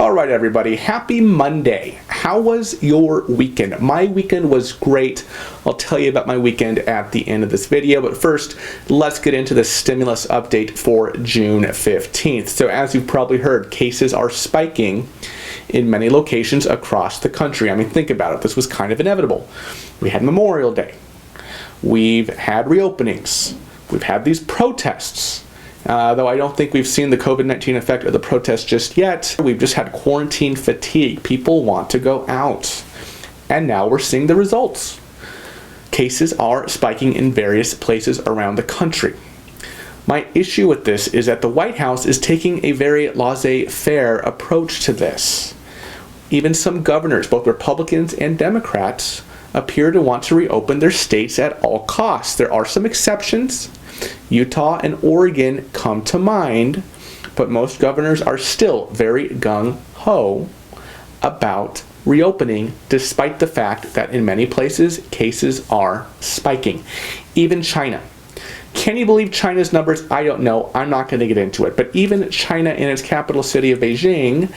All right, everybody, happy Monday. How was your weekend? My weekend was great. I'll tell you about my weekend at the end of this video, but first, let's get into the stimulus update for June 15th. So as you've probably heard, cases are spiking in many locations across the country. I mean, think about it. This was kind of inevitable. We had Memorial Day. We've had reopenings. We've had these protests. Though I don't think we've seen the COVID-19 effect of the protests just yet. We've just had quarantine fatigue. People want to go out. And now we're seeing the results. Cases are spiking in various places around the country. My issue with this is that the White House is taking a very laissez-faire approach to this. Even some governors, both Republicans and Democrats, appear to want to reopen their states at all costs. There are some exceptions. Utah and Oregon come to mind, but most governors are still very gung-ho about reopening, despite the fact that in many places, cases are spiking. Even China. Can you believe China's numbers? I don't know. I'm not going to get into it. But even China in its capital city of Beijing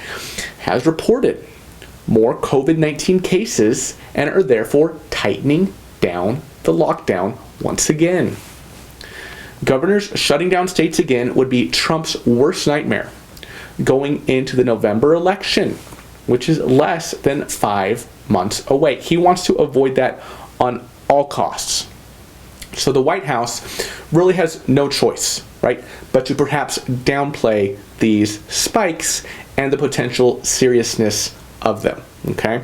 has reported more COVID-19 cases and are therefore tightening down the lockdown once again. Governors shutting down states again would be Trump's worst nightmare going into the November election, which is less than 5 months away. He wants to avoid that on all costs. So the White House really has no choice, right, but to perhaps downplay these spikes and the potential seriousness of them, okay?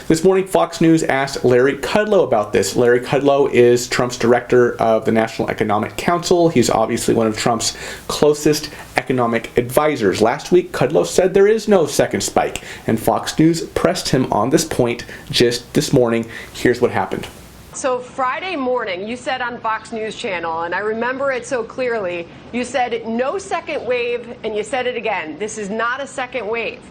This morning, Fox News asked Larry Kudlow about this. Larry Kudlow is Trump's director of the National Economic Council. He's obviously one of Trump's closest economic advisors. Last week, Kudlow said there is no second spike, and Fox News pressed him on this point just this morning. Here's what happened. So Friday morning, you said on Fox News Channel, and I remember it so clearly, you said no second wave, and you said it again. This is not a second wave.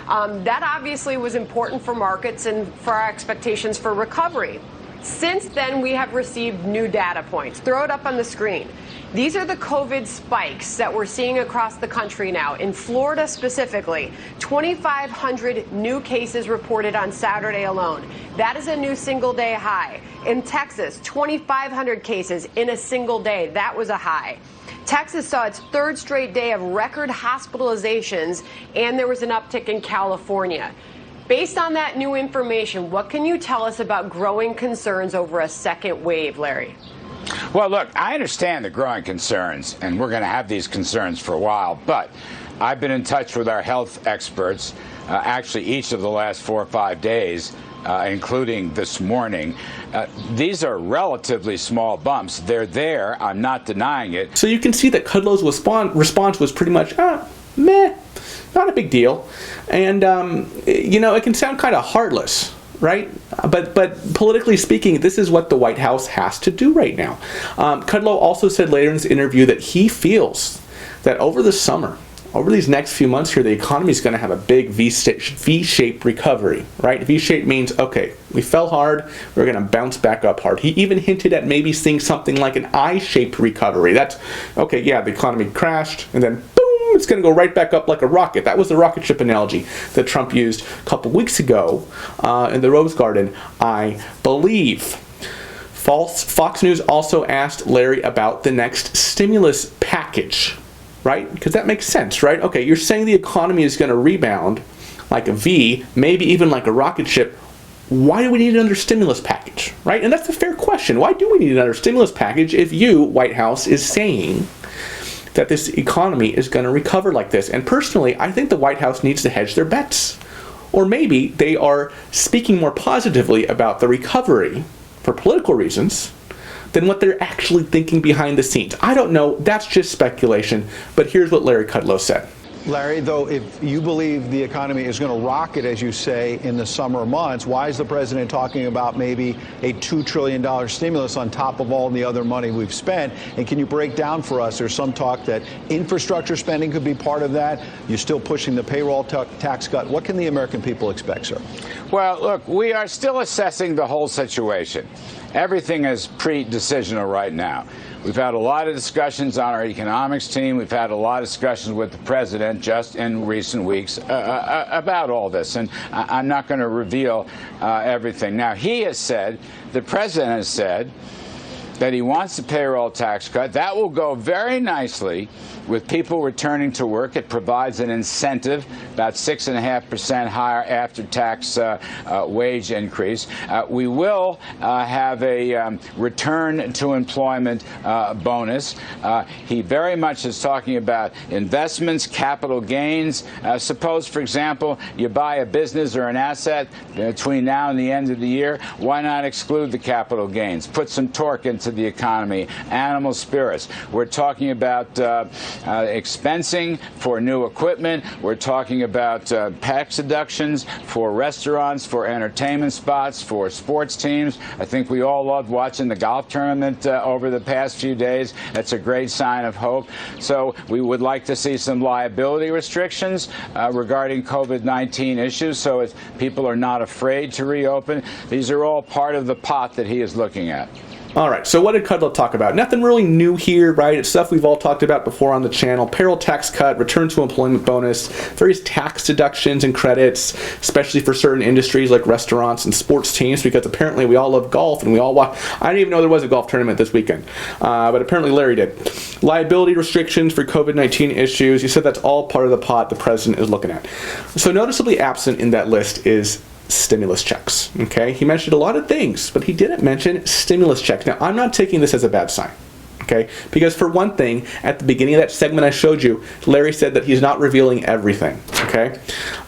That obviously was important for markets and for our expectations for recovery. Since then, we have received new data points. Throw it up on the screen. These are the COVID spikes that we're seeing across the country now. In Florida specifically, 2,500 new cases reported on Saturday alone. That is a new single-day high. In Texas, 2,500 cases in a single day. That was a high. Texas saw its third straight day of record hospitalizations, and there was an uptick in California. Based on that new information, what can you tell us about growing concerns over a second wave, Larry? Well, look, I understand the growing concerns, and we're going to have these concerns for a while, but I've been in touch with our health experts, actually each of the last 4 or 5 days, including this morning. These are relatively small bumps. They're there. I'm not denying it. So you can see that Kudlow's response was pretty much, meh, not a big deal. And, you know, it can sound kind of heartless, right? But politically speaking, this is what the White House has to do right now. Kudlow also said later in this interview that he feels that over the summer, over these next few months here, the economy is going to have a big V-shaped recovery, right? V-shape means, okay, we fell hard, we're going to bounce back up hard. He even hinted at maybe seeing something like an I-shaped recovery. That's, okay, yeah, the economy crashed, and then boom, it's going to go right back up like a rocket. That was the rocket ship analogy that Trump used a couple weeks ago in the Rose Garden, I believe. Fox News also asked Larry about the next stimulus package. Right? Because that makes sense, right? Okay, you're saying the economy is going to rebound like a V, maybe even like a rocket ship. Why do we need another stimulus package, right? And that's a fair question. Why do we need another stimulus package if you, White House, is saying that this economy is going to recover like this? And personally, I think the White House needs to hedge their bets. Or maybe they are speaking more positively about the recovery for political reasons than what they're actually thinking behind the scenes. I don't know, that's just speculation, but here's what Larry Kudlow said. Larry, though, if you believe the economy is going to rocket, as you say, in the summer months, why is the president talking about maybe a $2 trillion stimulus on top of all the other money we've spent? And can you break down for us, there's some talk that infrastructure spending could be part of that. You're still pushing the payroll tax cut. What can the American people expect, sir? Well, look, we are still assessing the whole situation. Everything is pre-decisional right now. We've had a lot of discussions on our economics team. We've had a lot of discussions with the president just in recent weeks about all this. And I'm not going to reveal everything. Now, he has said, the president has said, that he wants the payroll tax cut. That will go very nicely with people returning to work. It provides an incentive, about 6.5% higher after-tax wage increase. We will have a return to employment bonus. He very much is talking about investments, capital gains. Suppose, for example, you buy a business or an asset between now and the end of the year. Why not exclude the capital gains? Put some torque into the economy, animal spirits. We're talking about expensing for new equipment. We're talking about tax deductions for restaurants, for entertainment spots, for sports teams. I think we all loved watching the golf tournament over the past few days. That's a great sign of hope. So we would like to see some liability restrictions regarding COVID-19 issues, so if people are not afraid to reopen. These are all part of the pot that he is looking at. All right, so what did Kudlow talk about? Nothing really new here, right? It's stuff we've all talked about before on the channel. Payroll tax cut, return to employment bonus, various tax deductions and credits, especially for certain industries like restaurants and sports teams, because apparently we all love golf and we all watch. I didn't even know there was a golf tournament this weekend, but apparently Larry did. Liability restrictions for COVID-19 issues. He said that's all part of the pot the president is looking at. So noticeably absent in that list is stimulus checks. Okay, he mentioned a lot of things, but he didn't mention stimulus checks. Now, I'm not taking this as a bad sign. Okay, because for one thing, at the beginning of that segment I showed you, Larry said that he's not revealing everything. Okay,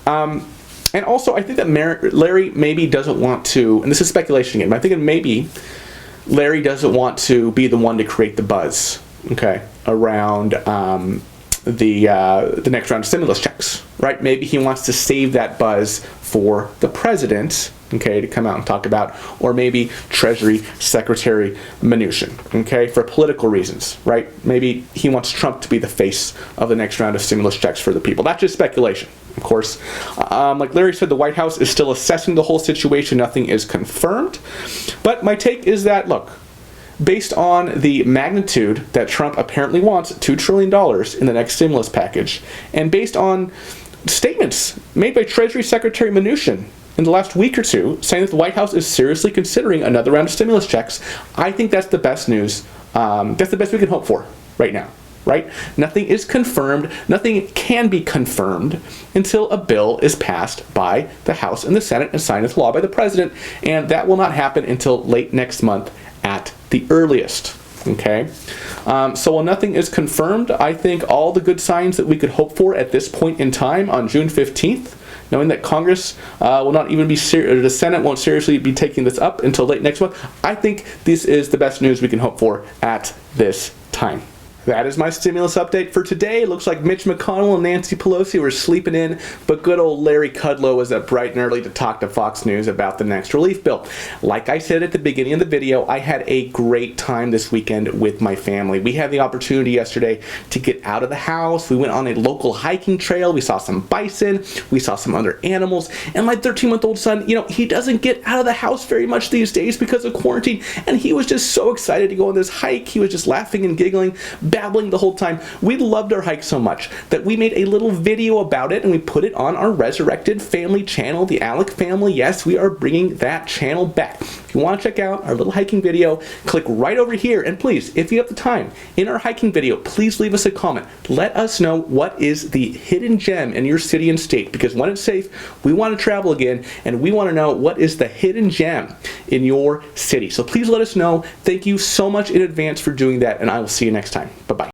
and also I think that Larry maybe doesn't want to, and this is speculation again, but I'm thinking maybe Larry doesn't want to be the one to create the buzz. Okay, around the next round of stimulus checks, right? Maybe he wants to save that buzz for the president, okay, to come out and talk about, or maybe Treasury Secretary Mnuchin, okay, for political reasons, right? Maybe he wants Trump to be the face of the next round of stimulus checks for the people. That's just speculation, of course. Like Larry said, the White House is still assessing the whole situation. Nothing is confirmed. But my take is that, look, based on the magnitude that Trump apparently wants, $2 trillion in the next stimulus package, and based on statements made by Treasury Secretary Mnuchin in the last week or two saying that the White House is seriously considering another round of stimulus checks, I think that's the best news. That's the best we can hope for right now, right? Nothing is confirmed. Nothing can be confirmed until a bill is passed by the House and the Senate and signed into law by the president, and that will not happen until late next month at the earliest. Okay, so while nothing is confirmed, I think all the good signs that we could hope for at this point in time on June 15th, knowing that Congress will not even be the Senate won't seriously be taking this up until late next month, I think this is the best news we can hope for at this time. That is my stimulus update for today. It looks like Mitch McConnell and Nancy Pelosi were sleeping in, but good old Larry Kudlow was up bright and early to talk to Fox News about the next relief bill. Like I said at the beginning of the video, I had a great time this weekend with my family. We had the opportunity yesterday to get out of the house. We went on a local hiking trail. We saw some bison. We saw some other animals. And my 13-month-old son, you know, he doesn't get out of the house very much these days because of quarantine. And he was just so excited to go on this hike. He was just laughing and giggling, babbling the whole time. We loved our hike so much that we made a little video about it and we put it on our resurrected family channel, the Alec family. Yes, we are bringing that channel back. If you want to check out our little hiking video, click right over here, and please, if you have the time, in our hiking video, please leave us a comment. Let us know what is the hidden gem in your city and state, because when it's safe, we want to travel again, and we want to know what is the hidden gem in your city. So please let us know. Thank you so much in advance for doing that, and I will see you next time. Bye-bye.